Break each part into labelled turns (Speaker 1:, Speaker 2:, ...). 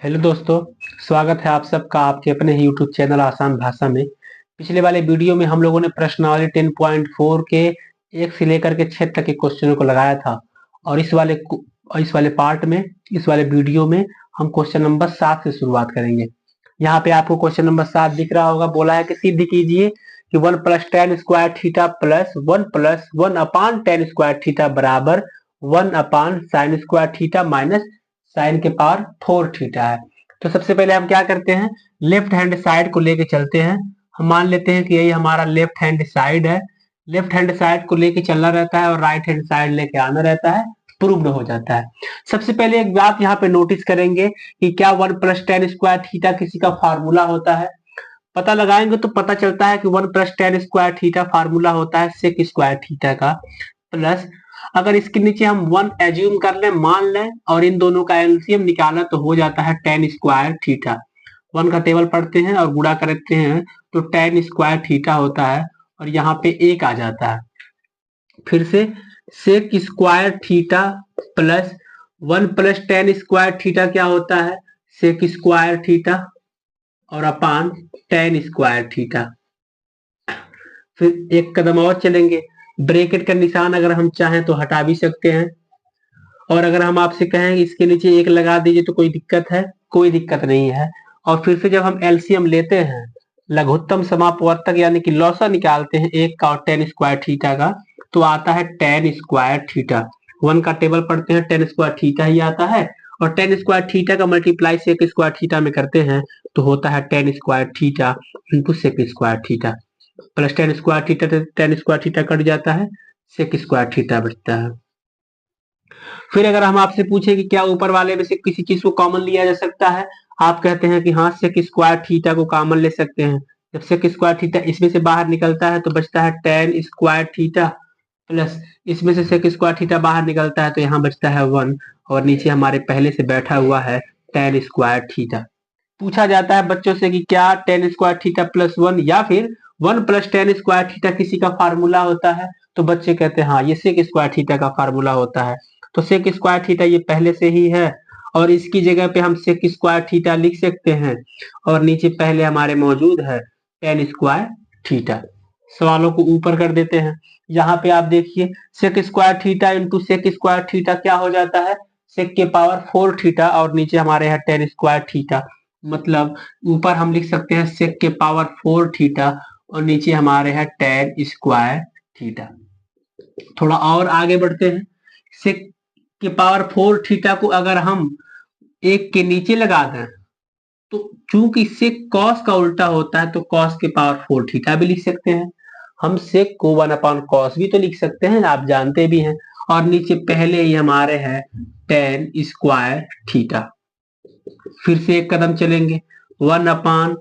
Speaker 1: Hello दोस्तों, स्वागत है आप सबका आपके अपने ही यूट्यूब चैनल आसान भाषा में। पिछले वाले वीडियो में हम लोगों ने प्रश्नावली 10.4 के 1 से लेकर के 6 तक के क्वेश्चनों को लगाया था। और इस वाले पार्ट में, इस वाले वीडियो में हम क्वेश्चन नंबर 7 से शुरुआत करेंगे। यहाँ पे आपको क्वेश्चन नंबर 7 दिख रहा होगा। बोला है कि सिद्ध कीजिए कि 1 plus tan square theta plus 1 plus 1 upon tan square theta बराबर 1 upon sine square theta minus sine के पावर 4 थीटा है। तो सबसे पहले हम क्या करते हैं, लेफ्ट हैंड साइड को लेके चलते हैं। हम मान लेते हैं कि यही हमारा लेफ्ट हैंड साइड है। लेफ्ट हैंड साइड को लेके चलना रहता है और राइट हैंड साइड लेके आना रहता है, प्रूव्ड हो जाता है। सबसे पहले एक बात यहाँ पे नोटिस करेंगे कि क्या 1 प्लस टेन स्क्वायर थीटा किसी का फार्मूला होता है। पता लगाएंगे तो पता चलता है कि 1 plus tan square theta formula होता है सेक स्क्वायर थीटा का, प्लस अगर इसके नीचे हम 1 एज्यूम कर लें, मान लें, और इन दोनों का एलसीएम निकाला तो हो जाता है टेन स्क्वायर थीटा। 1 का टेबल पढ़ते हैं और गुणा करते हैं तो टेन स्क्वायर थीटा होता है और यहाँ पे 1 आ जाता है। फिर से sec square theta plus 1 plus tan square theta क्या होता है, सेक स्क्वायर थीटा और अपान टेन स्क्वायर थीटा। फिर एक कदम और चलेंगे, ब्रैकेट का निशान अगर हम चाहें तो हटा भी सकते हैं। और अगर हम आपसे कहें इसके नीचे 1 लगा दीजिए तो कोई दिक्कत है? कोई दिक्कत नहीं है। और फिर से जब हम एलसीएम लेते हैं, लघुत्तम समापवर्तक यानी कि लॉसा निकालते हैं 1 का और टेन स्क्वायर थीटा का, तो आता है टेन स्क्वायर थीटा। 1 का टेबल पढ़ते हैं, टेन स्क्वायर थीटा ही आता है, और टेन स्क्वायर थीटा का मल्टीप्लाई सेक स्क्वायर थीटा में करते हैं तो होता है tan square theta into sec square theta. Plus tan square theta, tan square theta cut जाता है, सेक स्क्वायर थीटा बचता है। फिर अगर हम आपसे पूछे कि क्या ऊपर वाले में से किसी चीज को कॉमन लिया जा सकता है, आप कहते हैं कि हाँ सेक स्क्वायर थीटा को कॉमन ले सकते हैं। जब सेक स्क्वायर थीटा इसमें से बाहर निकलता है तो बचता है टेन स्क्वायर थीटा, प्लस इसमें से सेक स्क्वायर थीटा बाहर निकलता है तो यहाँ बचता है 1, और नीचे हमारे पहले से बैठा हुआ है टेन स्क्वायर थीटा। पूछा जाता है बच्चों से कि क्या टेन स्क्वायर थीटा प्लस 1 या फिर 1 प्लस टेन स्क्वायर थीटा किसी का फार्मूला होता है, तो बच्चे कहते हैं हाँ ये सेक स्क्वायर थीटा का फार्मूला होता है। तो सेक स्क्वायर थीटा ये पहले से ही है और इसकी जगह पे हम सेक स्क्वायर थीटा लिख सकते हैं, और नीचे पहले हमारे मौजूद है टेन स्क्वायर थीटा। सवालों को ऊपर कर देते हैं। यहाँ पे आप देखिए sec square theta into sec square theta क्या हो जाता है, सेक के पावर 4 थीटा, और नीचे हमारे है टेन स्क्वायर थीटा। मतलब ऊपर हम लिख सकते हैं सेक के पावर 4 थीटा और नीचे हमारे है टेन स्क्वायर थीटा। थोड़ा और आगे बढ़ते हैं, सेक के पावर 4 थीटा को अगर हम 1 के नीचे लगा दें तो चूंकि सेक कॉस का उल्टा होता है तो कॉस के पावर 4 थीटा भी लिख सकते हैं। हम सेक को 1 अपॉन कॉस भी तो लिख सकते हैं, आप जानते भी हैं। और नीचे पहले ही हमारे है टेन स्क्वायर थीटा। फिर से एक कदम चलेंगे, 1 अपान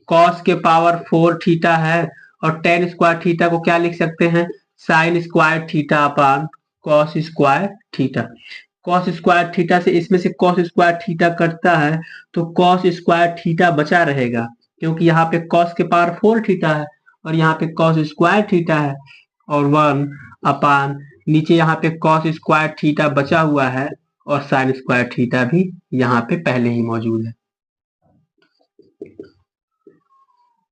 Speaker 1: कॉस के पावर 4 थीटा है और टेन स्क्वायर थीटा को क्या लिख सकते हैं, साइन स्क्वायर थीटा अपान cos square theta. Cos square theta से इसमें से कॉस स्क्वायर थीटा कटता है तो कॉस स्क्वायर थीटा बचा रहेगा, क्योंकि यहाँ पे कॉस के पावर 4 थीटा है और यहाँ पे कॉस स्क्वायर थीटा है, और 1 अपान नीचे यहाँ पे कॉस स्क्वायर थीटा बचा हुआ है और साइन स्क्वायर थीटा भी यहाँ पे पहले ही मौजूद है।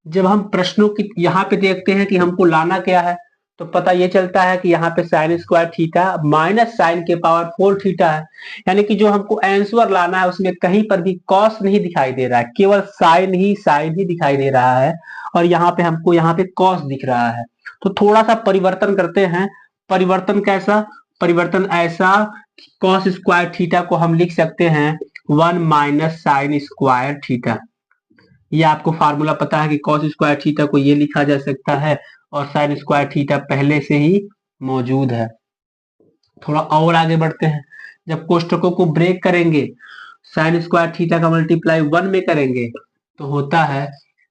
Speaker 1: जब हम प्रश्नों की यहाँ पे देखते हैं कि हमको लाना क्या है, तो पता ये चलता है कि यहाँ पे sine square theta minus sine के पावर 4 थीटा है। यानी कि जो हमको आंसर लाना है उसमें कहीं पर भी कॉस नहीं दिखाई दे रहा है, केवल साइन ही दिखाई दे रहा है, और यहाँ पे हमको यहाँ पे कॉस दिख रहा है। तो थोड़ा सा परिवर्तन करते हैं। परिवर्तन कैसा? परिवर्तन ऐसा, कॉस स्क्वायर थीटा को हम लिख सकते हैं 1 माइनस साइन स्क्वायर थीटा। ये आपको फार्मूला पता है कि कॉस स्क्वायर थीटा को ये लिखा जा सकता है और साइन स्क्वायर थीटा पहले से ही मौजूद है। थोड़ा और आगे बढ़ते हैं, जब कोष्टकों को ब्रेक करेंगे, साइन स्क्वायर थीटा का मल्टीप्लाई 1 में करेंगे तो होता है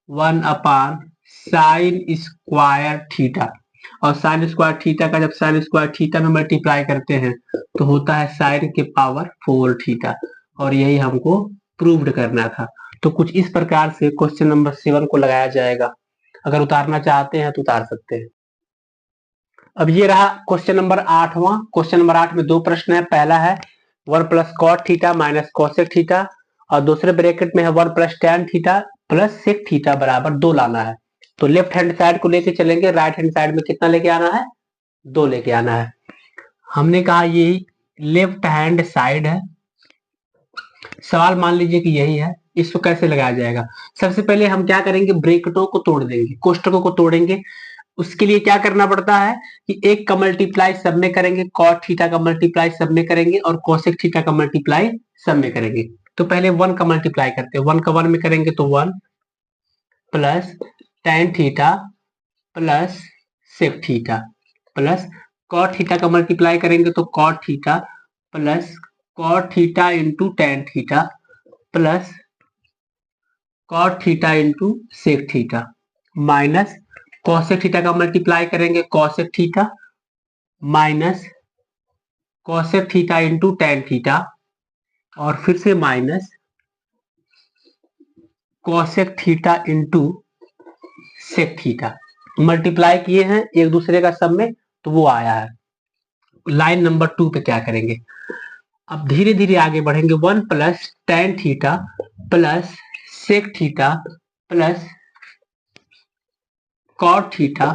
Speaker 1: 1 अपान साइन स्क्वायर थीटा, और साइन स्क्वायर थीटा का जब साइन स्क्वायर थीटा में मल्टीप्लाई करते हैं तो होता है साइन के पावर 4 थीटा, और यही हमको प्रूव्ड करना था। तो कुछ इस प्रकार से क्वेश्चन नंबर 7 को लगाया जाएगा। अगर उतारना चाहते हैं तो उतार सकते हैं। अब ये रहा क्वेश्चन नंबर 8वां। क्वेश्चन नंबर 8 में 2 प्रश्न है। पहला है 1 plus cot theta minus cosec theta, और दूसरे ब्रैकेट में है 1 plus tan theta plus sec theta बराबर 2 लाना है। तो लेफ्ट हैंड साइड को लेके चलेंगे, राइट हैंड साइड में कितना लेके आना है, 2 लेके आना है। हमने कहा ये लेफ्ट हैंड साइड है, सवाल मान लीजिए कि यही है, इसको कैसे लगाया जाएगा। सबसे पहले हम क्या करेंगे, ब्रैकेटों को तोड़ देंगे, कोष्टकों को तोड़ेंगे। उसके लिए क्या करना पड़ता है कि एक का मल्टीप्लाई सब में करेंगे, कॉट थीटा का मल्टीप्लाई सब में करेंगे और कोसेक थीटा का मल्टीप्लाई सब में करेंगे। तो पहले 1 का मल्टीप्लाई करते हैं, 1 का 1 में करेंगे तो 1 plus tan theta plus sec theta plus cot theta का मल्टीप्लाई करेंगे तो cot theta plus cot theta into tan theta plus cot theta into sec theta minus cosec theta का मल्टीप्लाई करेंगे cosec theta minus cosec theta into tan theta और फिर से minus cosec theta into sec theta. Multiply किए हैं एक दूसरे का सब में तो वो आया है। लाइन नंबर 2 पे क्या करेंगे, अब धीरे धीरे आगे बढ़ेंगे। 1 plus tan theta plus sec theta plus cot theta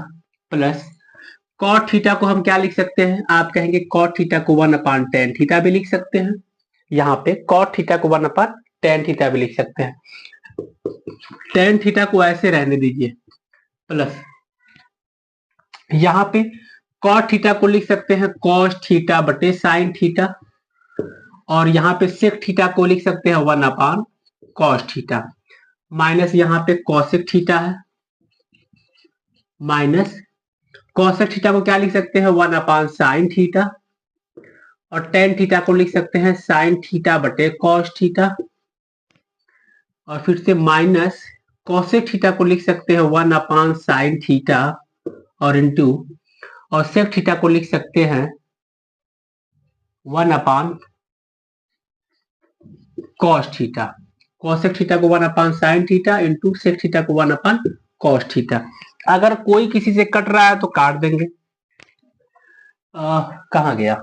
Speaker 1: plus cot theta को हम क्या लिख सकते हैं, आप कहेंगे कॉट थीटा को 1 अपान tan थीटा भी लिख सकते हैं। यहाँ पे कॉट थीटा को 1 अपान tan थीटा भी लिख सकते हैं। tan थीटा को ऐसे रहने दीजिए प्लस यहाँ पे कॉट थीटा को लिख सकते हैं कॉस थीटा बटे साइन थीटा और यहाँ पे सेक थीटा को लिख सकते हैं 1 अपान कॉस थीटा माइनस यहाँ पे कॉसेक थीटा है माइनस कॉसेक थीटा को क्या लिख सकते हैं 1 अपान साइन थीटा और tan थीटा को लिख सकते हैं साइन थीटा बटे कॉस थीटा और फिर से माइनस कॉसेक थीटा को लिख सकते हैं 1 अपान साइन थीटा और इंटू और सेक थीटा को लिख सकते हैं 1 upon cos theta. Cosec theta को 1 upon sine theta into sec theta को 1 अपान कॉस थीटा। अगर कोई किसी से कट रहा है तो काट देंगे। कहाँ गया,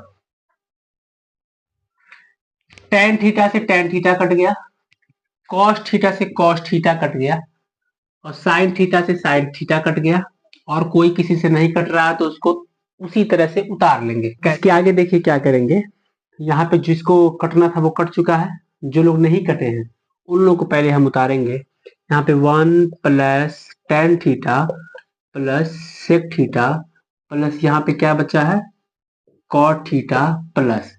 Speaker 1: tan थीटा से tan थीटा कट गया, cos थीटा से cos थीटा कट गया और sin थीटा से sin थीटा कट गया और कोई किसी से नहीं कट रहा है तो उसको उसी तरह से उतार लेंगे। इसके आगे देखिए क्या करेंगे, यहाँ पे जिसको कटना था वो कट चुका है, जो लोग नहीं कटे हैं उन लोगों को पहले हम उतारेंगे। यहाँ पे 1 plus tan theta plus sec theta plus यहाँ पे क्या बचा है cot theta plus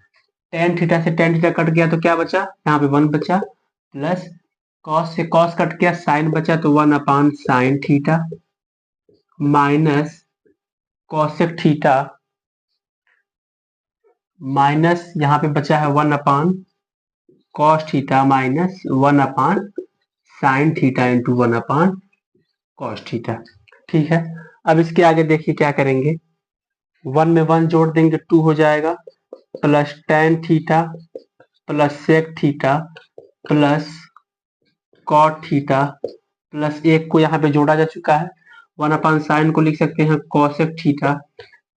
Speaker 1: tan theta से tan थीटा कट गया तो क्या बचा, यहाँ पे 1 बचा प्लस cos से cos कट गया sin बचा तो 1 upon sine theta minus cosec theta minus यहाँ पे बचा है 1 upon cos theta minus 1 upon sine theta into 1 upon cos theta. ठीक है, अब इसके आगे देखिए क्या करेंगे, 1 में 1 जोड़ देंगे 2 हो जाएगा plus tan theta plus sec theta plus cot theta plus एक को यहाँ पे जोड़ा जा चुका है 1 अपान साइन को लिख सकते हैं cosec theta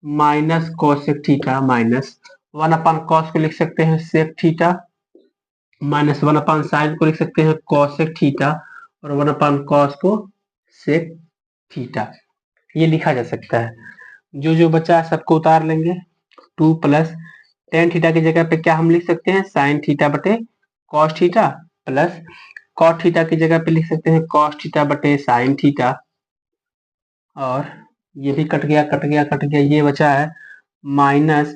Speaker 1: minus cosec theta minus 1 upon cos को लिख सकते हैं sec theta minus 1 upon sine को लिख सकते हैं कॉसेक थीटा और 1 अपान कॉस को सेक थीटा। ये लिखा जा सकता है। जो जो बचा है सबको उतार लेंगे। 2 प्लस tan थीटा की जगह पे क्या हम लिख सकते हैं साइन थीटा बटे cos theta plus cot theta की जगह पे लिख सकते हैं कॉस थीटा बटे साइन थीटा और ये भी कट गया कट गया कट गया, ये बचा है माइनस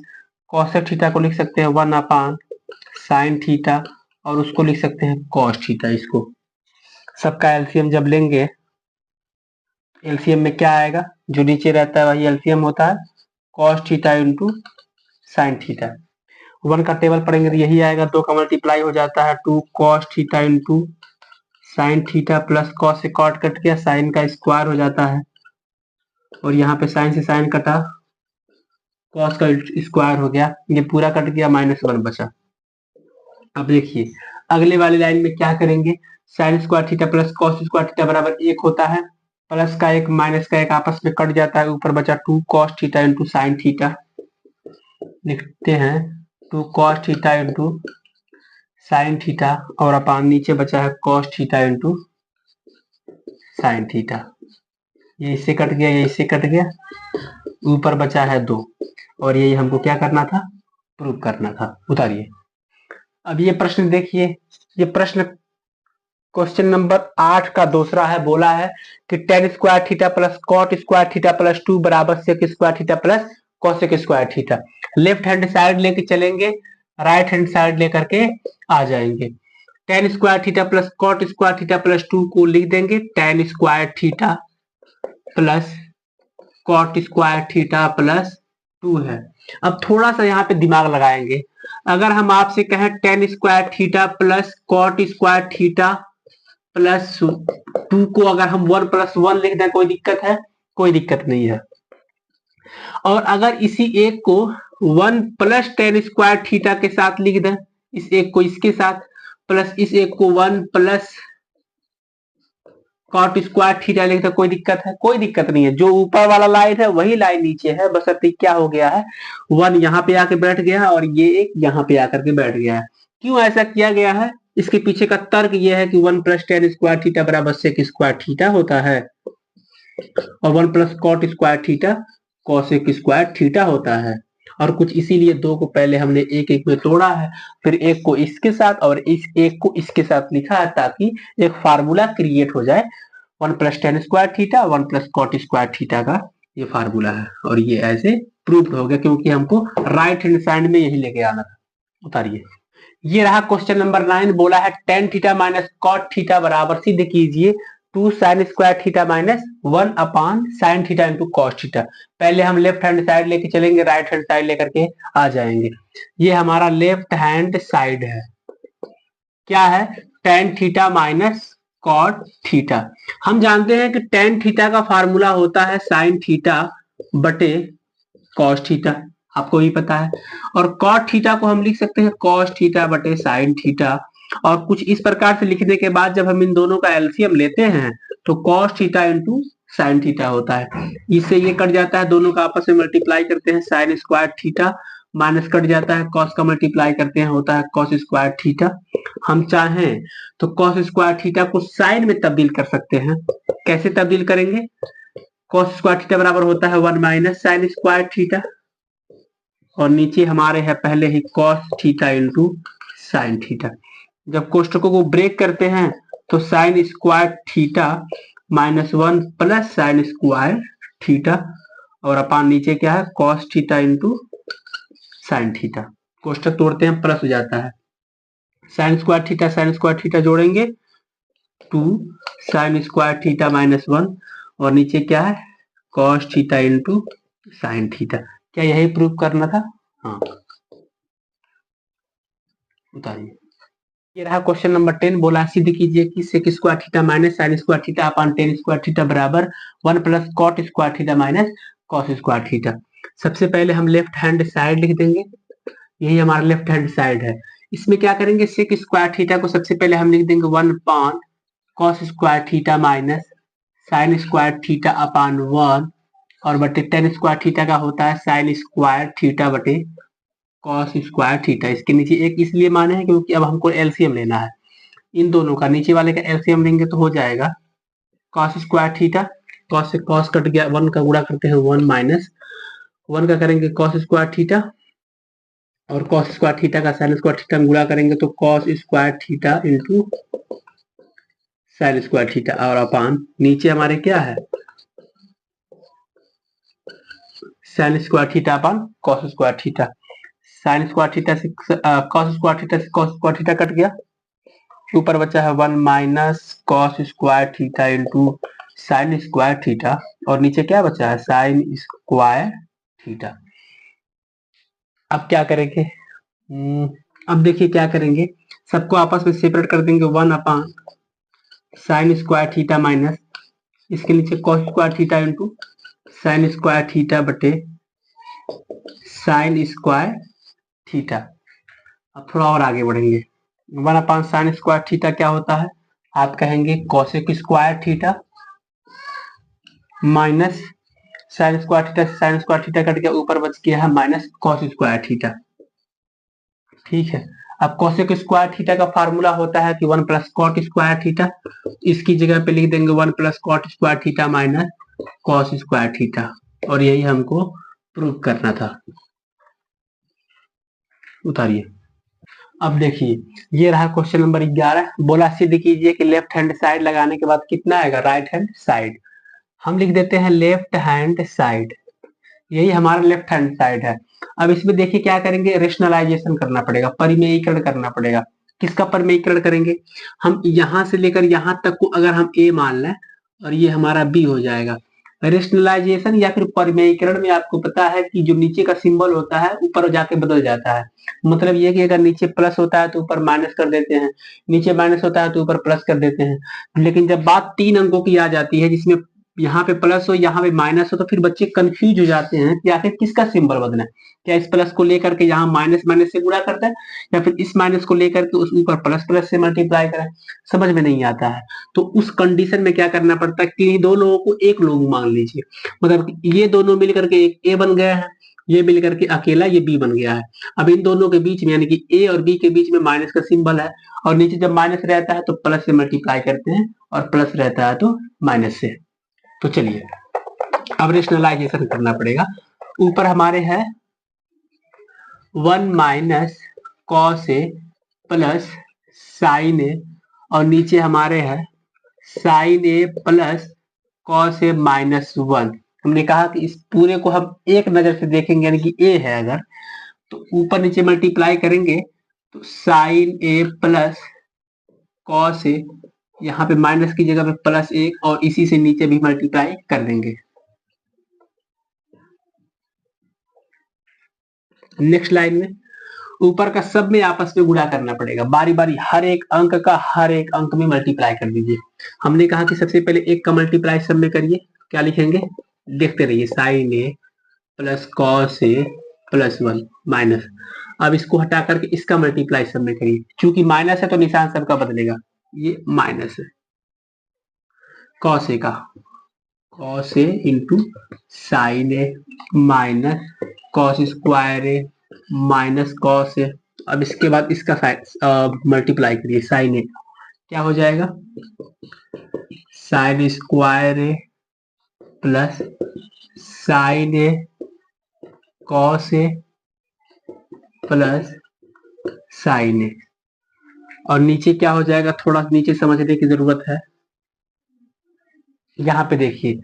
Speaker 1: कॉसेक थीटा को लिख सकते हैं 1 अपान साइन थीटा और उसको लिख सकते हैं कॉस थीटा। इसको सबका एलसीएम जब लेंगे, एलसीएम में क्या आएगा, जो नीचे रहता है वही एलसीएम होता है cos theta into sine theta. 1 का टेबल पढ़ेंगे तो यही आएगा, 2 का मल्टीप्लाई हो जाता है 2 cos theta into sine theta plus cos से कॉट कट गया साइन का स्क्वायर हो जाता है और यहाँ पे साइन से साइन कटा कॉस का स्क्वायर हो गया, ये पूरा कट गया -1 बचा। अब देखिए अगले वाली लाइन में क्या करेंगे, sign square theta plus cos square theta बराबर 1 होता है, प्लस का 1 माइनस का 1 आपस में कट जाता है, ऊपर बचा 2 cos theta into sine theta. लिखते हैं 2 cos theta into sine theta और अपान नीचे बचा है cos theta into sine theta. ये इससे कट गया, ये इससे कट गया, ऊपर बचा है 2 और यही हमको क्या करना था, प्रूव करना था। उतारिए। अब ये प्रश्न देखिए, ये प्रश्न क्वेश्चन नंबर 8 का दूसरा है। बोला है कि tan square theta plus cot square theta plus 2 बराबर sec square theta plus cosec square theta. Left hand side लेके चलेंगे, राइट हैंड साइड लेकर के आ जाएंगे। Tan square theta plus cot square theta plus 2 को लिख देंगे tan square theta plus cot square theta plus 2 है। अब थोड़ा सा यहाँ पे दिमाग लगाएंगे। अगर हम आपसे कहें tan square theta plus cot square theta plus 2 को अगर हम 1 प्लस 1 लिख दें, कोई दिक्कत है? कोई दिक्कत नहीं है। और अगर इसी एक को 1 प्लस टेन स्क्वायर थीटा के साथ लिख दें, इस एक को इसके साथ, प्लस इस एक को 1 प्लस कॉट स्क्वायर थीटा लिख दें, कोई दिक्कत है? कोई दिक्कत नहीं है। जो ऊपर वाला लाइन है वही लाइन नीचे है, बस अब क्या हो गया है, 1 यहाँ पे आके बैठ गया और ये एक यहाँ पे आकर के बैठ गया है। क्यों ऐसा किया गया है? इसके पीछे का तर्क यह है कि 1 प्लस टेन स्क्वायर थीटा बराबर सेक स्क्वायर थीटा होता है और 1 plus cot square theta cosec square theta होता है। और कुछ इसीलिए 2 को पहले हमने एक एक में तोड़ा है, फिर एक को इसके साथ और इस एक को इसके साथ लिखा है, ताकि एक फार्मूला क्रिएट हो जाए। 1 plus tan square theta 1 plus cot square theta का ये फार्मूला है और ये ऐसे प्रूव्ड हो गया, क्योंकि हमको राइट हैंड साइड में यही लेके आना था। उतारिए। ये रहा क्वेश्चन नंबर 9। बोला है tan theta minus cot theta बराबर सिद्ध कीजिए 2 sine square theta minus 1 upon sine theta into cos theta. पहले हम लेफ्ट हैंड साइड लेके चलेंगे, राइट हैंड साइड लेकर के आ जाएंगे। ये हमारा लेफ्ट हैंड साइड है। क्या है? Tan theta minus cot theta. हम जानते हैं कि टेन थीटा का फार्मूला होता है साइन थीटा बटे कॉस थीटा, आपको भी पता है। और कॉट थीटा को हम लिख सकते हैं कॉस थीटा बटे साइन थीटा। और कुछ इस प्रकार से लिखने के बाद जब हम इन दोनों का एलसीएम लेते हैं तो cos theta into sine theta होता है। इससे ये कट जाता है, दोनों का आपस में मल्टीप्लाई करते हैं, sign square theta minus cut जाता है, कॉस का मल्टीप्लाई करते हैं, होता है कॉस स्क्वायर थीटा। हम चाहें तो कॉस स्क्वायर थीटा को साइन में तब्दील कर सकते हैं। कैसे तब्दील करेंगे? कॉस स्क्वायर थीटा बराबर होता है 1 माइनस साइन स्क्वायर थीटा और नीचे हमारे है पहले ही cos theta into sine theta. जब कोष्टकों को ब्रेक करते हैं तो sine square theta minus 1 plus sine square theta और अपान नीचे क्या है, cos theta into sine theta. कोष्टक तोड़ते हैं, प्लस हो जाता है। साइन स्क्वायर थीटा जोड़ेंगे 2 साइन स्क्वायर थीटा माइनस 1 और नीचे क्या है, cos theta into sine theta. क्या यही प्रूव करना था? हाँ। उतारिए। ये रहा क्वेश्चन नंबर 10। बोला सिद्ध कीजिए कि sec square theta minus sine square theta upon tan square theta बराबर 1 plus cot square theta minus cos square theta. सबसे पहले हम लेफ्ट हैंड साइड लिख देंगे, यही हमारा लेफ्ट हैंड साइड है। इसमें क्या करेंगे, सेक स्क्वायर थीटा को सबसे पहले हम लिख देंगे 1 upon cos square theta minus sine square theta अपान 1 और बटे टेन स्क्वायर थीटा का होता है साइन स्क्वायर थीटा बटे कॉस स्क्वायर थीटा। इसके नीचे एक इसलिए माने हैं क्योंकि अब हमको एलसीएम लेना है। इन दोनों का नीचे वाले का एलसीएम लेंगे तो हो जाएगा कॉस स्क्वायर थीटा, कॉस से कॉस कट गया, 1 का गुणा करते हैं 1 माइनस 1 का करेंगे कॉस स्क्वायर थीटा और कॉस स्क्वायर थीटा का साइन स्क्वायर थीटा में गुणा करेंगे तो cos square theta into sign square theta और अपान नीचे हमारे क्या है, साइन स्क्वायर थीटा अपान cos square theta. Sign square theta से कॉस स्क्वायर थीटा से कॉस स्क्वायर थीटा कट गया, ऊपर बचा है 1 minus cos square theta into sign square theta और नीचे क्या बचा है, साइन स्क्वायर थीटा। अब क्या करेंगे, अब देखिए क्या करेंगे, सबको आपस में सेपरेट कर देंगे। 1 upon sine square theta minus इसके नीचे cos square theta into sign square theta बटे साइन स्क्वायर थीटा। अब थोड़ा और आगे बढ़ेंगे, 1 अपान साइन स्क्वायर थीटा क्या होता है, आप कहेंगे cosec square theta minus sine square theta से साइन स्क्वायर थीटा कट गया, ऊपर बच गया है माइनस कॉस स्क्वायर थीटा। ठीक है। अब कोसेक स्क्वायर थीटा का फार्मूला होता है कि 1 प्लस कॉट स्क्वायर थीटा, इसकी जगह पे लिख देंगे 1 plus cot square theta minus cos square theta, और यही हमको प्रूव करना था। उतारिए। अब देखिए ये रहा क्वेश्चन नंबर 11। बोला सिद्ध कीजिए कि लेफ्ट हैंड साइड लगाने के बाद कितना आएगा राइट हैंड साइड। हम लिख देते हैं लेफ्ट हैंड साइड, यही हमारा लेफ्ट हैंड साइड है। अब इसमें देखिए क्या करेंगे, रेशनलाइजेशन करना पड़ेगा, परिमेयीकरण करना पड़ेगा। किसका परिमेयीकरण करेंगे, हम यहां से लेकर यहां तक को अगर हम ए मान लें और ये हमारा बी हो जाएगा। रेशनलाइजेशन या फिर परिमेयीकरण में आपको पता है कि जो नीचे का सिंबल होता है ऊपर जाके बदल जाता है। मतलब ये कि अगर नीचे प्लस होता है तो ऊपर माइनस कर देते हैं, नीचे माइनस होता है तो ऊपर प्लस कर देते हैं। लेकिन जब बात 3 अंकों की आ जाती है जिसमें यहाँ पे प्लस हो यहाँ पे माइनस हो, तो फिर बच्चे कंफ्यूज हो जाते हैं कि आखिर किसका सिंबल बदलना है। क्या इस प्लस को लेकर के यहाँ माइनस माइनस से गुणा करता है, या फिर इस माइनस को लेकर के उस ऊपर प्लस प्लस से मल्टीप्लाई करें, समझ में नहीं आता है। तो उस कंडीशन में क्या करना पड़ता है कि दो लोगों को एक लोग मान लीजिए, मतलब ये दोनों मिलकर के एक ए बन गया है, ये मिलकर के अकेला ये बी बन गया है। अब इन दोनों के बीच में यानी कि ए और बी के बीच में माइनस का सिंबल है, और नीचे जब माइनस रहता है तो प्लस से मल्टीप्लाई करते हैं, और प्लस रहता है तो माइनस से। तो चलिए अब रेशनलाइजेशन करना पड़ेगा। ऊपर हमारे है 1 minus cos A plus sign ए, और नीचे हमारे है sign A plus cos A minus 1। हमने कहा कि इस पूरे को हम एक नजर से देखेंगे, यानी कि ए है अगर, तो ऊपर नीचे मल्टीप्लाई करेंगे तो sign A plus cos A, यहाँ पे माइनस की जगह पे प्लस 1, और इसी से नीचे भी मल्टीप्लाई कर देंगे। नेक्स्ट लाइन में ऊपर का सब में आपस में गुणा करना पड़ेगा, बारी बारी हर एक अंक का हर एक अंक में मल्टीप्लाई कर दीजिए। हमने कहा कि सबसे पहले एक का मल्टीप्लाई सब में करिए, क्या लिखेंगे, देखते रहिए, sign A plus cos A plus 1 minus. अब इसको हटा करके इसका मल्टीप्लाई सब में करिए, चूंकि माइनस है तो निशान सबका बदलेगा, ये माइनस है कॉस ए का, cos A into sine A minus cos square A minus cos A. अब इसके बाद इसका मल्टीप्लाई करिए साइन ए, क्या हो जाएगा, sine square A plus sign A cos A plus sign ए, और नीचे क्या हो जाएगा, थोड़ा नीचे समझने की जरूरत है। यहाँ पे देखिए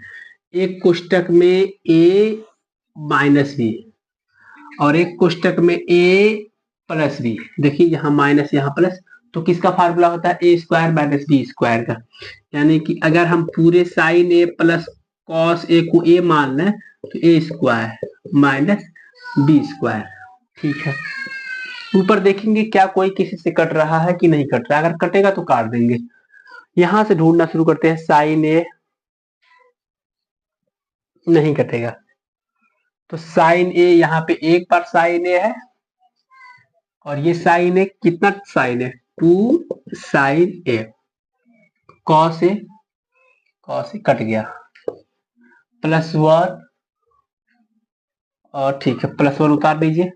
Speaker 1: एक कोष्टक में a माइनस बी और एक कोष्टक में a प्लस बी। देखिए यहाँ माइनस यहाँ प्लस, तो किसका फार्मूला होता है, A square minus b square का। यानी कि अगर हम पूरे sign A plus cos A को ए मान लें तो ए स्क्वायर माइनस बी स्क्वायर। ठीक है, ऊपर देखेंगे क्या कोई किसी से कट रहा है कि नहीं कट रहा है, अगर कटेगा तो काट देंगे। यहां से ढूंढना शुरू करते हैं, साइन ए नहीं कटेगा, तो साइन ए यहाँ पे एक बार साइन ए है, और ये साइन ए कितना साइन है, 2 साइन ए, कॉस ए कट गया, प्लस 1, और ठीक है प्लस 1 उतार दीजिए,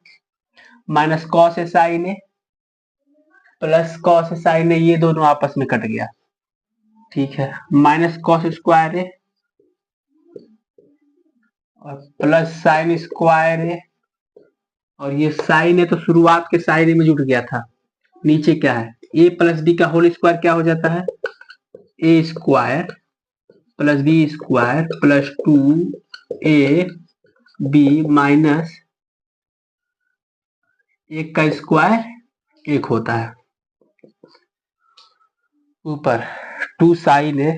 Speaker 1: minus cos A sign A plus cos A sign ए, ये दोनों आपस में कट गया। ठीक है, माइनस कॉस स्क्वायर ए और प्लस साइन स्क्वायर ए, और ये साइन है तो शुरुआत के साइन ए में जुट गया था। नीचे क्या है, ए प्लस बी का होल स्क्वायर क्या हो जाता है, A square plus B square plus 2 A B minus एक का स्क्वायर एक होता है, ऊपर 2 sine A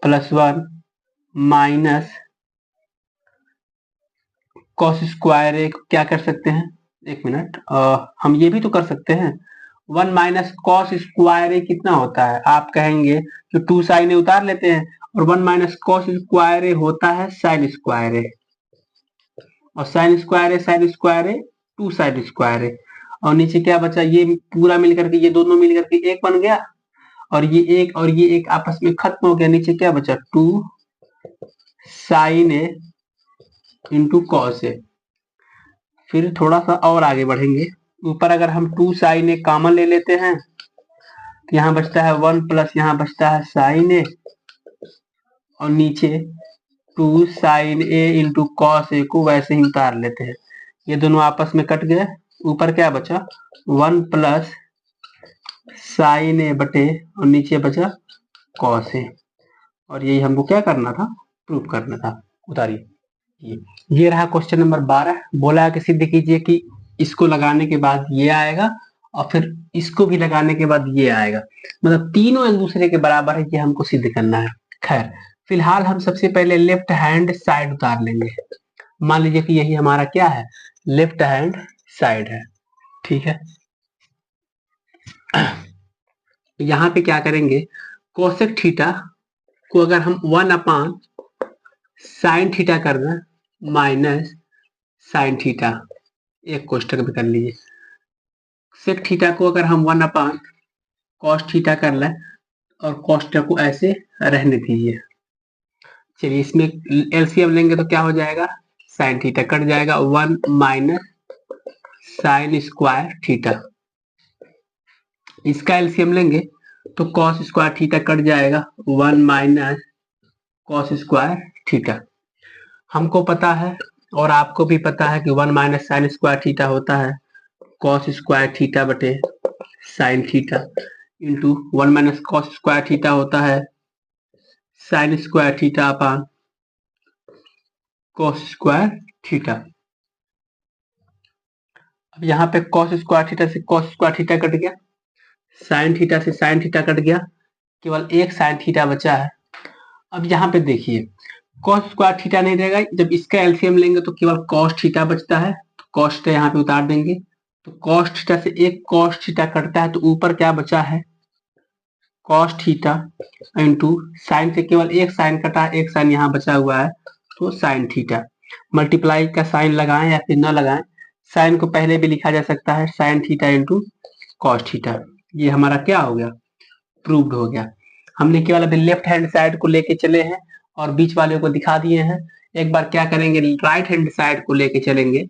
Speaker 1: plus 1 minus cos square A, क्या कर सकते हैं, एक मिनट, हम ये भी तो कर सकते हैं, 1 माइनस कॉस स्क्वायर ए कितना होता है, आप कहेंगे जो 2 साइन ए उतार लेते हैं, और 1 माइनस कॉस स्क्वायर ए होता है साइन स्क्वायर ए, और साइन स्क्वायर ए 2 साइन स्क्वायर ए, और नीचे क्या बचा, ये पूरा मिलकर के ये दोनों मिलकर के एक बन गया, और ये एक आपस में खत्म हो गया, नीचे क्या बचा, 2 sine A into cos A. फिर थोड़ा सा और आगे बढ़ेंगे। ऊपर अगर हम 2 साइन ए कॉमन ले लेते हैं तो यहाँ बचता है 1 प्लस यहाँ बचता है साइन ए, और नीचे 2 sine A into cos A को वैसे ही उतार लेते हैं। ये दोनों आपस में कट गए। ऊपर क्या बचा 1 प्लस साइन ए बटे और नीचे बचा कॉस ए, और यही हमको क्या करना था, प्रूव करना था। उतारिए। ये रहा क्वेश्चन नंबर 12। बोला है कि सिद्ध कीजिए कि इसको लगाने के बाद ये आएगा और फिर इसको भी लगाने के बाद ये आएगा, मतलब तीनों एक दूसरे के बराबर है, ये हमको सिद्ध करना है। खैर फिलहाल हम सबसे पहले लेफ्ट हैंड साइड उतार लेंगे। मान लीजिए कि यही हमारा क्या है, लेफ्ट हैंड साइड है। ठीक है, यहाँ पे क्या करेंगे, कोसेक थीटा को अगर हम 1 अपान साइन थीटा कर दें माइनस साइन थीटा, एक कोष्टक में कर लीजिए। सेक थीटा को अगर हम 1 अपान कॉस थीटा कर लें और कोष्टक को ऐसे रहने दीजिए। चलिए इसमें एलसीएम लेंगे तो क्या हो जाएगा, साइन थीटा कट जाएगा, 1 माइनस साइन स्क्वायर थीटा। इसका एलसीएम लेंगे तो कॉस स्क्वायर थीटा कट जाएगा, 1 माइनस कॉस स्क्वायर थीटा। हमको पता है और आपको भी पता है कि 1 माइनस साइन स्क्वायर थीटा होता है कॉस स्क्वायर थीटा बटे sine theta, into 1 minus cos square theta होता है साइन स्क्वायर थीटा अपान कॉस स्क्वायर थीटा। अब यहाँ पे कॉस स्क्वायर थीटा से कॉस स्क्वायर थीटा कट गया, साइन थीटा से साइन थीटा कट गया, केवल एक साइन थीटा बचा है। अब यहाँ पे देखिए कॉस स्क्वायर थीटा नहीं रहेगा, जब इसका एलसीएम लेंगे तो केवल कॉस थीटा बचता है, तो कॉस थीटा यहाँ पे उतार देंगे, तो कॉस थीटा से एक कॉस थीटा कटता है, तो ऊपर क्या बचा है कॉस थीटा इंटू साइन से केवल एक साइन कटा, एक साइन यहाँ बचा हुआ है तो साइन थीटा। मल्टीप्लाई का साइन लगाएं या फिर न लगाएं, साइन को पहले भी लिखा जा सकता है sign theta into cos theta. ये हमारा क्या हो गया, प्रूव्ड हो गया। हमने केवल अभी लेफ्ट हैंड साइड को लेके चले हैं और बीच वाले को दिखा दिए हैं। एक बार क्या करेंगे, राइट हैंड साइड को लेके चलेंगे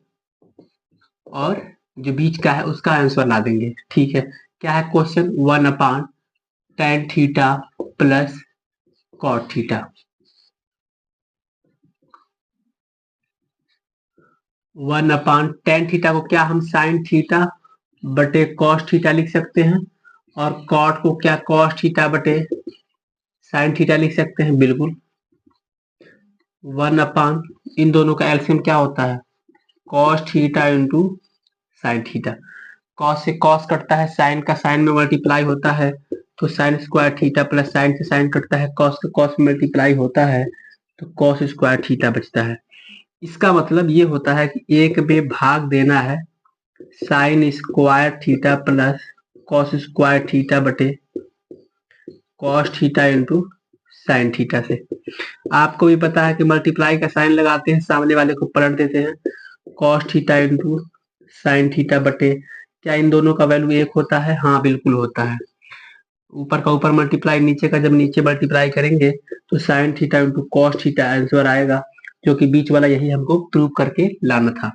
Speaker 1: और जो बीच का है उसका आंसर ला देंगे। ठीक है, क्या है question, 1 upon tan theta plus cot theta. 1 upon tan theta को क्या हम साइन थीटा बटे कॉस थीटा लिख सकते हैं, और कॉट को क्या कॉस थीटा बटे साइन थीटा लिख सकते हैं, बिल्कुल। 1 अपान इन दोनों का एलसीएम क्या होता है cos theta into sine theta. Cos से कॉस कटता है, साइन का साइन में मल्टीप्लाई होता है, तो sine square theta plus sign से साइन कटता है, कॉस से कॉस मल्टीप्लाई होता है, तो कॉस स्क्वायर थीटा बचता है। इसका मतलब ये होता है कि एक में भाग देना है sine square theta plus cos square theta बटे cos theta into sine theta से। आपको भी पता है कि मल्टीप्लाई का साइन लगाते हैं, सामने वाले को पलट देते हैं, cos theta into sine theta बटे, क्या इन दोनों का वैल्यू एक होता है, हाँ बिल्कुल होता है। ऊपर का ऊपर मल्टीप्लाई, नीचे का जब नीचे मल्टीप्लाई करेंगे तो sign theta into cos theta answer आएगा, जो कि बीच वाला यही हमको प्रूव करके लाना था।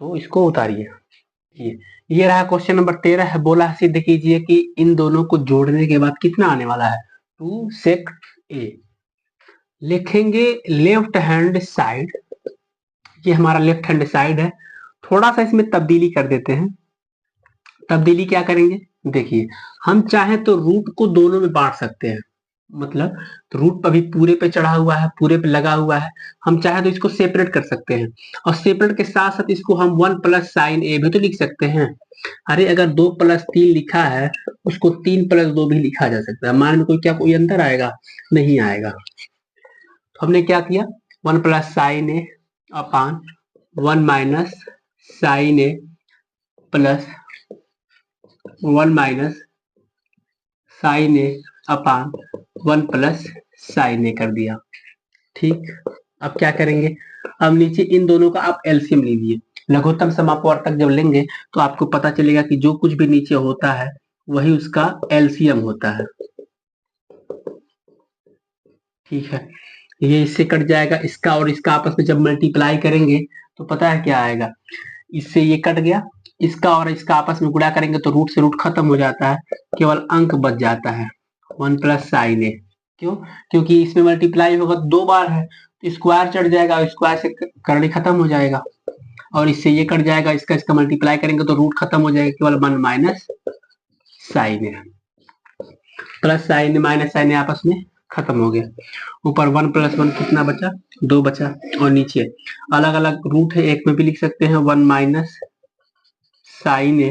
Speaker 1: तो इसको उतारिए। ये रहा क्वेश्चन नंबर 13 है। बोला सिद्ध कीजिए कि इन दोनों को जोड़ने के बाद कितना आने वाला है, 2 sec a। लिखेंगे लेफ्ट हैंड साइड, ये हमारा लेफ्ट हैंड साइड है। थोड़ा सा इसमें तब्दीली कर देते हैं। तब्दीली क्या करेंगे, देखिए हम चाहें तो रूट को दोनों में बांट सकते हैं, मतलब तो रूट अभी पूरे पे चढ़ा हुआ है, पूरे पे लगा हुआ है, हम चाहे तो इसको सेपरेट कर सकते हैं, और सेपरेट के साथ साथ इसको हम 1 प्लस साइन ए भी तो लिख सकते हैं। अरे अगर 2 प्लस 3 लिखा है उसको 3 प्लस 2 भी लिखा जा सकता है, मान में कोई अंतर आएगा, नहीं आएगा। तो हमने क्या किया, 1 plus sign A upon 1 minus sign A plus 1 minus sign A upon 1 plus sign ए कर दिया। ठीक, अब क्या करेंगे, अब नीचे इन दोनों का आप एलसीएम लीजिए। लघुत्तम समापवर्तक जब लेंगे तो आपको पता चलेगा कि जो कुछ भी नीचे होता है वही उसका एलसीएम होता है। ठीक है, ये इससे कट जाएगा, इसका और इसका आपस में जब मल्टीप्लाई करेंगे तो पता है क्या आएगा, इससे ये कट गया, इसका और इसका आपस में गुणा करेंगे तो रूट से रूट खत्म हो जाता है, केवल अंक बच जाता है 1 प्लस साइन ए। क्यों? क्योंकि इसमें मल्टीप्लाई होगा 2 बार है तो स्क्वायर चढ़ जाएगा, स्क्वायर से करनी खत्म हो जाएगा, और इससे ये कट जाएगा, इसका मल्टीप्लाई करेंगे तो रूट खत्म हो जाएगा, केवल 1 minus sign A. Plus sign minus sign आपस में खत्म हो गया। ऊपर 1 प्लस 1 कितना बचा? 2 बचा। और नीचे अलग अलग रूट है, एक में भी लिख सकते हैं 1 माइनस साइन ए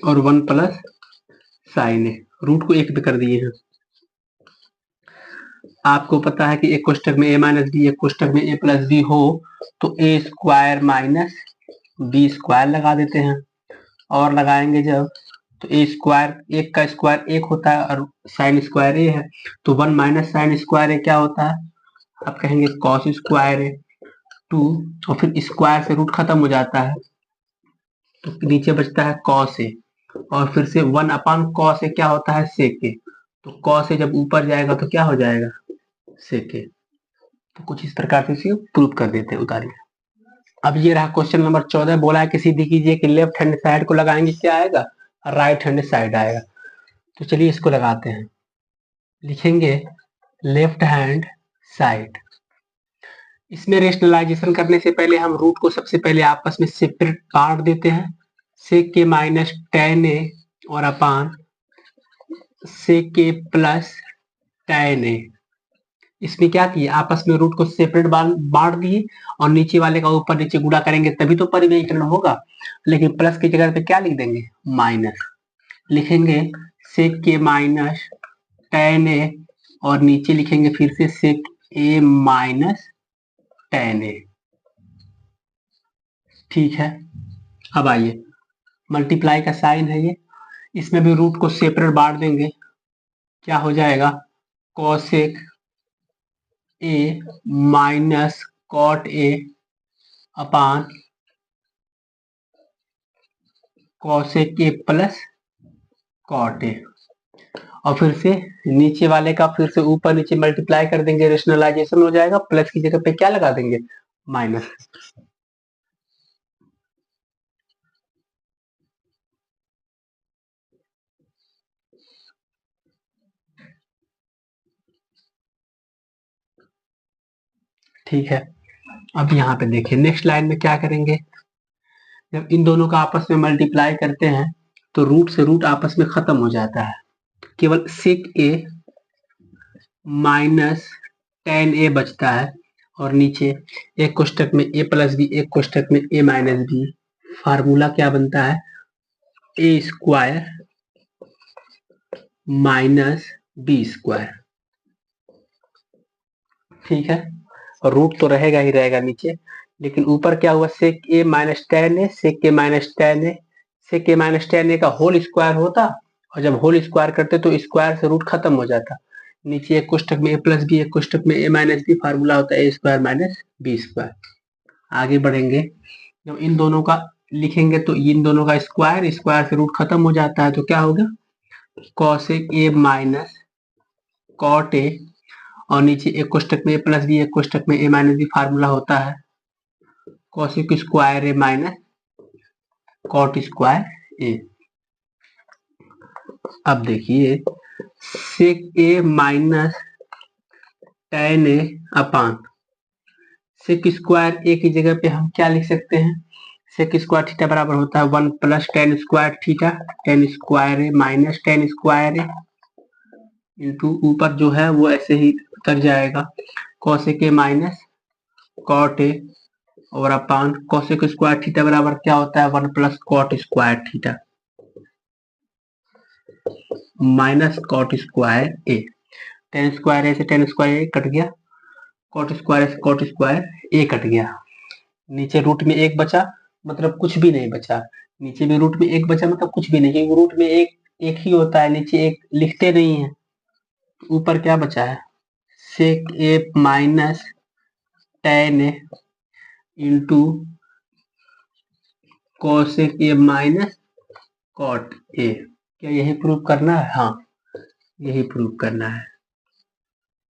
Speaker 1: और 1 प्लस साइन ए, रूट को एक पे कर दिए हैं। आपको पता है कि एक कोष्टक में a माइनस बी, एक कोष्टक में a प्लस बी हो तो a square minus b square लगा देते हैं, और लगाएंगे जब तो ए स्क्वायर, एक का स्क्वायर एक होता है और साइन स्क्वायर ए है, तो 1 माइनस साइन स्क्वायर ए क्या होता है? आप कहेंगे कॉस स्क्वायर ए 2, और फिर स्क्वायर से रूट खत्म हो जाता है तो नीचे बचता है कॉस ए, और फिर से 1 अपॉन कॉस ए क्या होता है? सेक ए, तो कॉस ए जब ऊपर जाएगा तो क्या हो जाएगा? सेक ए। तो कुछ इस प्रकार से इसे प्रूव कर देते हैं। उतारिए। अब ये रहा क्वेश्चन नंबर 14, बोला है कि सीधी कीजिए कि लेफ्ट हैंड साइड को लगाएंगे क्या आएगा? राइट हैंड साइड आएगा। तो चलिए इसको लगाते हैं। लिखेंगे लेफ्ट हैंड साइड। इसमें रेशनलाइजेशन करने से पहले हम रूट को सबसे पहले आपस में सेपरेट काट देते हैं, सेक के माइनस टेन ए और अपान सेक के प्लस टेन ए। इसमें क्या किए? आपस में रूट को सेपरेट बांट दिए और नीचे वाले का ऊपर नीचे गुणा करेंगे तभी तो परिमेयीकरण होगा, लेकिन प्लस की जगह पे क्या लिख देंगे? माइनस। लिखेंगे सेक के माइनस टेन ए और नीचे लिखेंगे फिर से सेक ए माइनस टेन ए। ठीक है। अब आइए, मल्टीप्लाई का साइन है ये, इसमें भी रूट को सेपरेट बांट देंगे, क्या हो जाएगा? Cosec A minus cot A upon cosec A plus cot A, और फिर से नीचे वाले का फिर से ऊपर नीचे मल्टीप्लाई कर देंगे, रेशनलाइजेशन हो जाएगा, प्लस की जगह पे क्या लगा देंगे? माइनस। ठीक है। अब यहाँ पे देखिए नेक्स्ट लाइन में क्या करेंगे, जब इन दोनों का आपस में मल्टीप्लाई करते हैं तो रूट से रूट आपस में खत्म हो जाता है, केवल सेक ए माइनस टेन ए बचता है, और नीचे एक कोष्टक में ए प्लस बी, एक कोष्टक में ए माइनस बी। फार्मूला क्या बनता है? A square minus b square. ठीक है। और रूट तो रहेगा ही रहेगा नीचे, लेकिन ऊपर क्या हुआ? सेक A minus tan A, sec A minus tan A, sec A minus tan ए का होल स्क्वायर होता, और जब होल स्क्वायर करते तो स्क्वायर से रूट खत्म हो जाता। नीचे एक कोष्टक में ए प्लस बी, एक कोष्टक में ए माइनस बी, फार्मूला होता है A square minus b square. आगे बढ़ेंगे, जब इन दोनों का लिखेंगे तो इन दोनों का स्क्वायर, स्क्वायर से रूट खत्म हो जाता है तो क्या होगा? Cosec A minus cot A, और नीचे एक कोष्टक में ए प्लस बी, एक कोष्टक में ए माइनस बी, फार्मूला होता है cosec square A minus cot square ए। अब देखिए सेक A minus tan A upon sec square ए की जगह पे हम क्या लिख सकते हैं? सेक स्क्वायर थीटा बराबर होता है 1 plus tan square theta, tan square A minus tan square A into ऊपर जो है वो ऐसे ही उतर जाएगा, cosec A minus cot A और अपान कोसेक स्क्वायर थीटा बराबर क्या होता है? 1 plus cot square theta minus cot square A. Tan square A से टेन स्क्वायर ए कट गया, कॉट स्क्वायर से कॉट स्क्वायर ए कट गया, नीचे रूट में एक बचा, मतलब कुछ भी नहीं बचा। नीचे भी रूट में एक बचा मतलब कुछ भी नहीं, क्योंकि रूट में एक एक ही होता है, नीचे एक लिखते नहीं है। ऊपर क्या बचा है? Sec A minus tan A into cosec A minus cot A. क्या यही प्रूव करना है? हाँ, यही प्रूव करना है।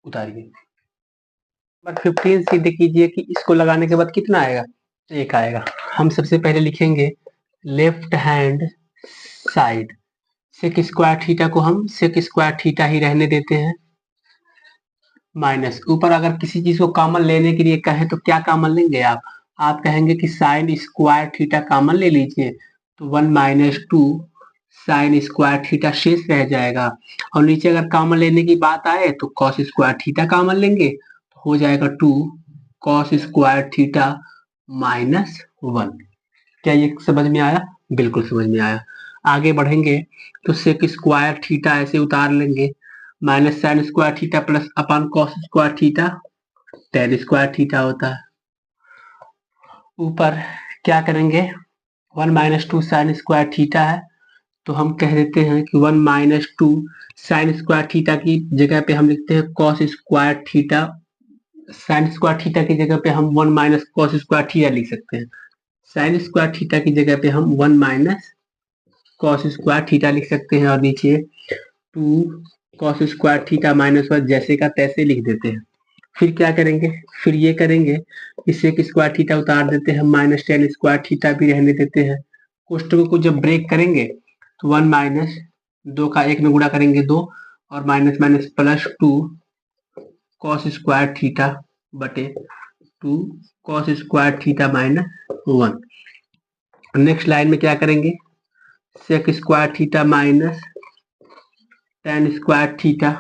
Speaker 1: उतारिए। नंबर 15 सीधे कीजिए कि इसको लगाने के बाद कितना आएगा? एक आएगा। हम सबसे पहले लिखेंगे left hand side, sec square theta को हम सेक स्क्वायर थीटा ही रहने देते हैं, माइनस ऊपर अगर किसी चीज को कॉमन लेने के लिए कहें तो क्या कॉमन लेंगे आप कहेंगे कि साइन स्क्वायर थीटा कॉमन ले लीजिए, तो 1 - 2 साइन स्क्वायर थीटा शेष रह जाएगा। और नीचे अगर कॉमन लेने की बात आए तो कॉस स्क्वायर थीटा कॉमन लेंगे, तो हो जाएगा 2 कॉस स्क्वायर थीटा -1। क्या ये समझ में आया? बिल्कुल समझ में आया। आगे बढ़ेंगे तो सेक स्क्वायर थीटा ऐसे उतार लेंगे, minus sine square theta plus upon cos square theta, tan square theta होता है। ऊपर क्या करेंगे, 1 - 2 साइन स्क्वायर थीटा है, तो हम कह देते हैं कि 1 - 2 साइन स्क्वायर थीटा की जगह पे हम लिखते हैं cos square theta, sign square theta की जगह पे हम 1 माइनस कॉस स्क्वायर थीटा लिख सकते हैं। साइन स्क्वायर थीटा की जगह पे हम 1 माइनस कॉस स्क्वायर थीटा लिख सकते हैं, और नीचे 2 कॉस स्क्वायर थीटा -1 जैसे का तैसे लिख देते हैं। फिर क्या करेंगे, फिर ये करेंगे, इससे एक स्क्वायर थीटा उतार देते हैं, -10 स्क्वायर थीटा भी रहने देते हैं। कोष्टकों को जब ब्रेक करेंगे तो 1 - 2 का 1 में गुणा करेंगे 2, और minus minus plus 2 cos square theta बटे 2 cos square theta -1। Next line में क्या करेंगे, sec square theta minus tan square theta,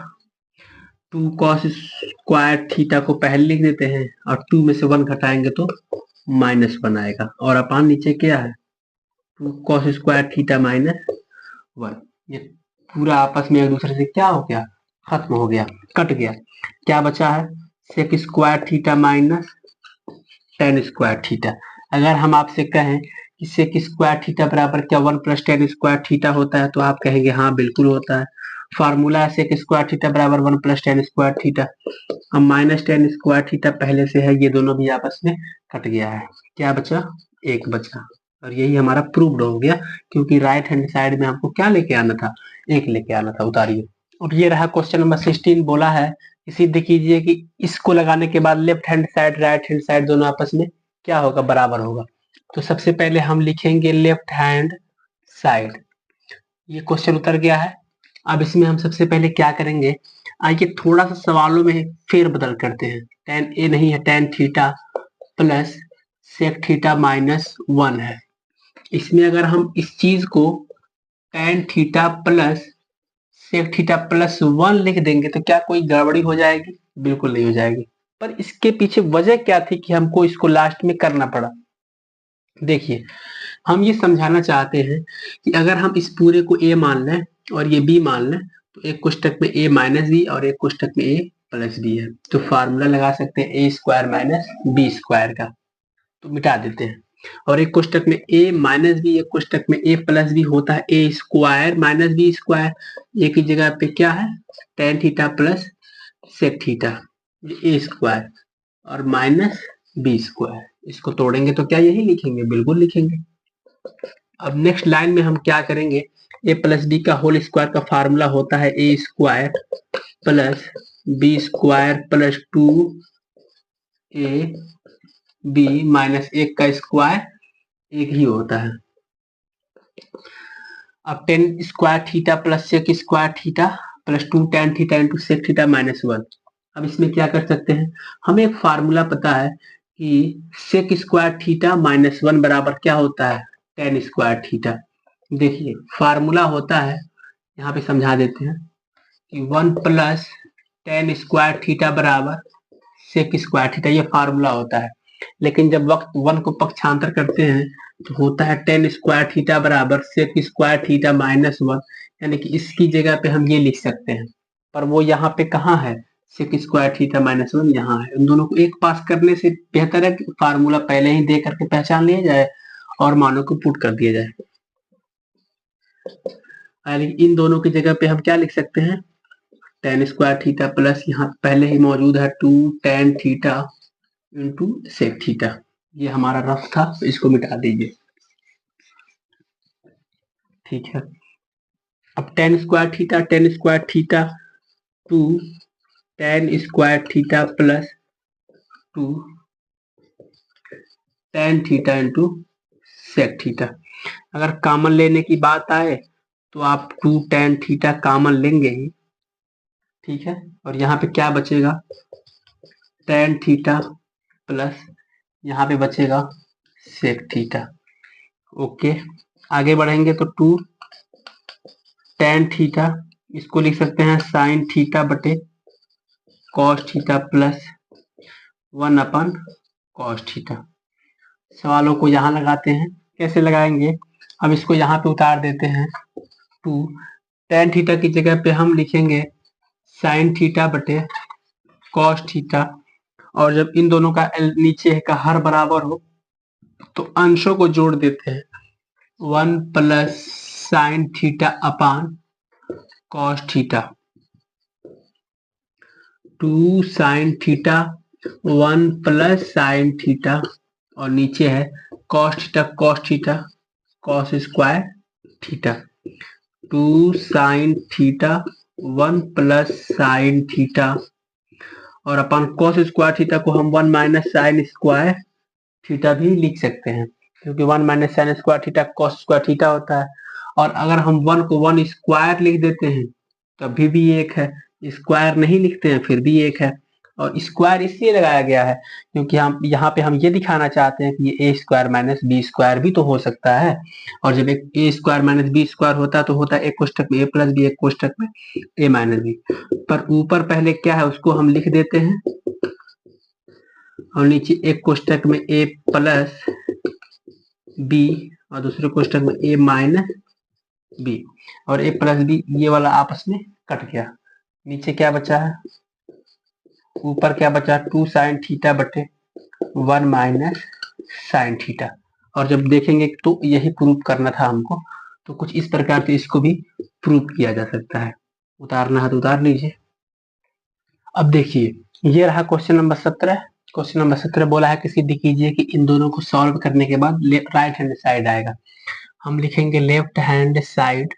Speaker 1: 2 cos square theta को पहले लिख देते हैं, और 2 में से 1 घटाएंगे तो -1 आएगा, और अपान नीचे क्या है 2 कॉस स्क्वायर थीटा -1। ये पूरा आपस में एक दूसरे से क्या हो गया, खत्म हो गया, कट गया। क्या बचा है, sec square theta minus tan square theta. अगर हम आपसे कहें कि सेक स्क्वायर थीटा बराबर क्या 1 + टेन स्क्वायर थीटा होता है, तो आप कहेंगे हाँ बिल्कुल होता है। फार्मूला है सेक स्क्वायर थीटा बराबर 1 + टेन स्क्वायर थीटा। अब -10 स्क्वायर थीटा पहले से है, ये दोनों भी आपस में कट गया है। क्या बचा, एक बचा, और यही हमारा प्रूव्ड हो गया, क्योंकि राइट हैंड साइड में हमको क्या लेके आना था, एक लेके आना था। उतारिए। और ये रहा क्वेश्चन नंबर 16। बोला है कि सिद्ध कीजिए कि इसको लगाने के बाद left hand side right hand side दोनों आपस में क्या होगा, बराबर होगा। तो सबसे पहले हम लिखेंगे लेफ्ट हैंड साइड, ये क्वेश्चन उतर गया है। अब इसमें हम सबसे पहले क्या करेंगे, आइए थोड़ा सा सवालों में फेर बदल करते हैं। टेन ए नहीं है, tan theta plus sec theta -1 है। इसमें अगर हम इस चीज को tan theta plus sec theta +1 लिख देंगे तो क्या कोई गड़बड़ी हो जाएगी? बिल्कुल नहीं हो जाएगी। पर इसके पीछे वजह क्या थी कि हमको इसको लास्ट में करना पड़ा? देखिए, हम ये समझाना चाहते हैं कि अगर हम इस पूरे को a मान लें और ये b मान लें, तो एक कोष्टक में a - b और एक कोष्टक में a + b है, तो फार्मूला लगा सकते हैं a स्क्वायर - b स्क्वायर का, तो मिटा देते हैं। और एक कोष्टक में a - b, एक कोष्टक में a + b होता है a स्क्वायर - b स्क्वायर। ये की जगह पे क्या है, tan theta plus sec theta, ये a स्क्वायर और -b स्क्वायर। इसको तोड़ेंगे तो क्या यही लिखेंगे? बिल्कुल लिखेंगे। अब नेक्स्ट लाइन में हम क्या करेंगे, a + b का होल स्क्वायर का फार्मूला होता है a square plus b square plus 2a b -1 का स्क्वायर एक ही होता है। अब tan square theta plus sec square theta plus 2 tan theta into sec theta -1। अब इसमें क्या कर सकते हैं, हमें एक फार्मूला पता है कि सेक स्क्वायर थीटा -1 बराबर क्या होता है, टेन स्क्वायर थीटा। देखिए फार्मूला होता है, यहाँ पे समझा देते हैं कि 1 + टेन स्क्वायर थीटा बराबर सेक स्क्वायर थीटा, ये फार्मूला होता है। लेकिन जब वक्त 1 को पक्षांतर करते हैं तो होता है टेन स्क्वायर थीटा बराबर सेक स्क्वायर थीटा -1, यानी कि इसकी जगह पे हम ये लिख सकते हैं, पर वो यहाँ पे कहाँ है, सेक स्क्वायर थीटा -1 यहाँ है। उन दोनों को एक पास करने से बेहतर है कि फार्मूला पहले ही दे करके पहचान लिया जाए और मानों को पुट कर दिया जाए। इन दोनों की जगह पे हम क्या लिख सकते हैं, टेन स्क्वायर थीटा प्लस यहाँ पहले ही मौजूद है 2 tan theta into sec theta. ये हमारा रफ था, तो इसको मिटा दीजिए। ठीक है, अब tan square theta 2 ten square theta plus 2 tan theta into sec theta. अगर कॉमन लेने की बात आए तो आप 2 tan थीटा कॉमन लेंगे ही, ठीक है। और यहाँ पे क्या बचेगा, tan थीटा प्लस यहाँ पे बचेगा sec थीटा। ओके, आगे बढ़ेंगे तो 2 tan थीटा, इसको लिख सकते हैं sin थीटा बटे cos थीटा प्लस 1 अपन cos थीटा। सवालों को यहाँ लगाते हैं, कैसे लगाएंगे, अब इसको यहाँ पे उतार देते हैं। 2 tan थीटा की जगह पे हम लिखेंगे sin थीटा बटे cos थीटा, और जब इन दोनों का नीचे का हर बराबर हो तो अंशों को जोड़ देते हैं। 1 plus sine theta upon cos theta, 2 sine theta 1 plus sign theta, और नीचे है cos theta cos square theta, 2 sine theta 1 plus sign theta, और अपन cos स्क्वायर थीटा को हम 1 माइनस साइन स्क्वायर थीटा भी लिख सकते हैं, क्योंकि 1 minus sine square theta cos square theta होता है। और अगर हम 1 को 1 स्क्वायर लिख देते हैं तभी भी एक है, स्क्वायर नहीं लिखते हैं फिर भी एक है। और स्क्वायर इसलिए लगाया गया है क्योंकि हम यहाँ पे हम ये दिखाना चाहते हैं कि ये ए स्क्वायर माइनस बी स्क्वायर भी तो हो सकता है। और जब एक ए स्क्वायर माइनस बी स्क्वायर होता है तो होता है एक कोष्ठक में ए प्लस बी, एक कोष्ठक में ए माइनस बी। पर ऊपर पहले क्या है उसको हम लिख देते हैं, और नीचे एक कोष्ठक में ए प्लस बी और दूसरे कोष्ठक में ए माइनस बी, और ए प्लस बी ये वाला आपस में कट गया। नीचे क्या बचा है, ऊपर क्या बचा, 2 साइन थीटा बटे 1 माइनस साइन थीटा। और जब देखेंगे तो यही प्रूफ करना था हमको, तो कुछ इस प्रकार से इसको भी प्रूफ किया जा सकता है। उतारना है तो उतार लीजिए। अब देखिए ये रहा क्वेश्चन नंबर 17। क्वेश्चन नंबर 17 बोला है कि सिद्ध कीजिए कि इन दोनों को सॉल्व करने के बाद राइट हैंड साइड आएगा। हम लिखेंगे लेफ्ट हैंड साइड,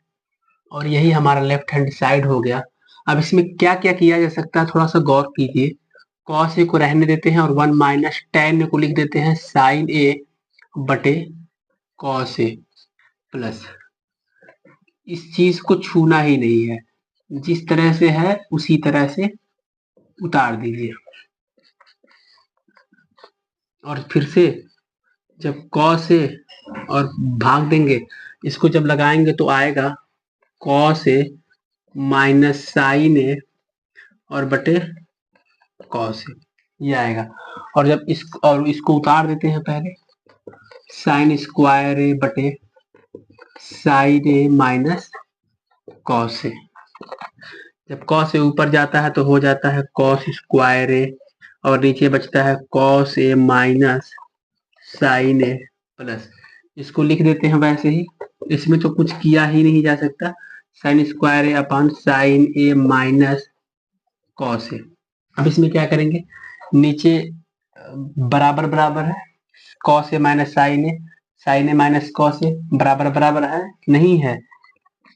Speaker 1: और यही हमारा लेफ्ट हैंड साइड हो गया। अब इसमें क्या क्या किया जा सकता है थोड़ा सा गौर कीजिए। कॉस ए को रहने देते हैं और 1 माइनस टेन को लिख देते हैं साइन ए बटे कॉस ए प्लस, इस चीज को छूना ही नहीं है, जिस तरह से है उसी तरह से उतार दीजिए। और फिर से जब कॉस ए और भाग देंगे, इसको जब लगाएंगे तो आएगा कॉस ए माइनस साइन ए और बटे कॉस ए, ये आएगा। और जब इसको उतार देते हैं पहले, साइन स्क्वायर ए बटे sign A minus cos A. जब कॉस ए ऊपर जाता है तो हो जाता है कॉस स्क्वायर ए, और नीचे बचता है cos A minus sign A plus, इसको लिख देते हैं वैसे ही, इसमें तो कुछ किया ही नहीं जा सकता, sine square A upon sine A minus cos A. अब इसमें क्या करेंगे, नीचे बराबर बराबर है, cos A minus sign A minus cos A बराबर बराबर है नहीं है,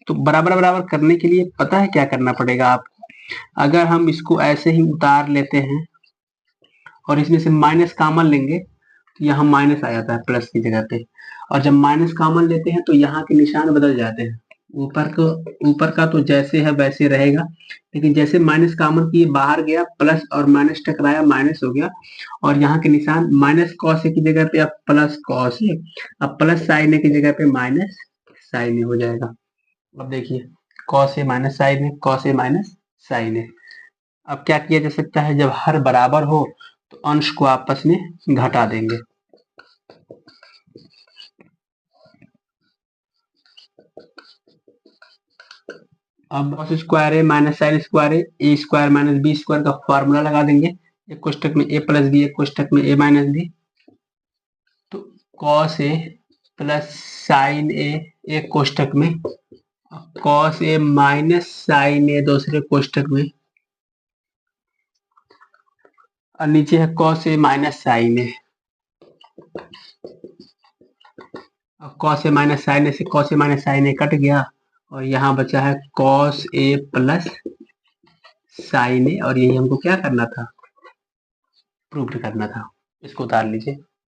Speaker 1: तो बराबर बराबर करने के लिए पता है क्या करना पड़ेगा आपको। अगर हम इसको ऐसे ही उतार लेते हैं और इसमें से माइनस कॉमन लेंगे तो यहाँ माइनस आ जाता है प्लस की जगह पे, और जब माइनस कॉमन लेते हैं तो यहाँ के निशान बदल जाते हैं। ऊपर का तो जैसे है वैसे रहेगा, लेकिन जैसे माइनस कॉमन किए बाहर गया प्लस और माइनस टकराया माइनस हो गया, और यहाँ के निशान माइनस कॉस ए की जगह पे अब प्लस कॉस ए, अब प्लस साइन ए की जगह पे माइनस साइन ए हो जाएगा। अब देखिए cos A minus sign A, cos A minus sign ए। अब क्या किया जा सकता है, जब हर बराबर हो तो अंश को आपस में घटा देंगे। अब cos square A minus sine square A square minus b square का फॉर्मूला लगा देंगे, एक कोष्ठक में ए प्लस बी, एक कोष्ठक में ए माइनस बी, तो कॉस ए प्लस साइन ए एक कोष्ठक में, कॉस ए माइनस साइन ए दूसरे कोष्ठक में, और नीचे है कॉस ए माइनस साइन ए। अब कॉस ए माइनस साइन ए से कॉस ए माइनस साइन ए कट गया, और यहाँ बचा है कॉस ए प्लस साइन ए, और यही हमको क्या करना था, प्रूफ करना था। इसको उतार लीजिए।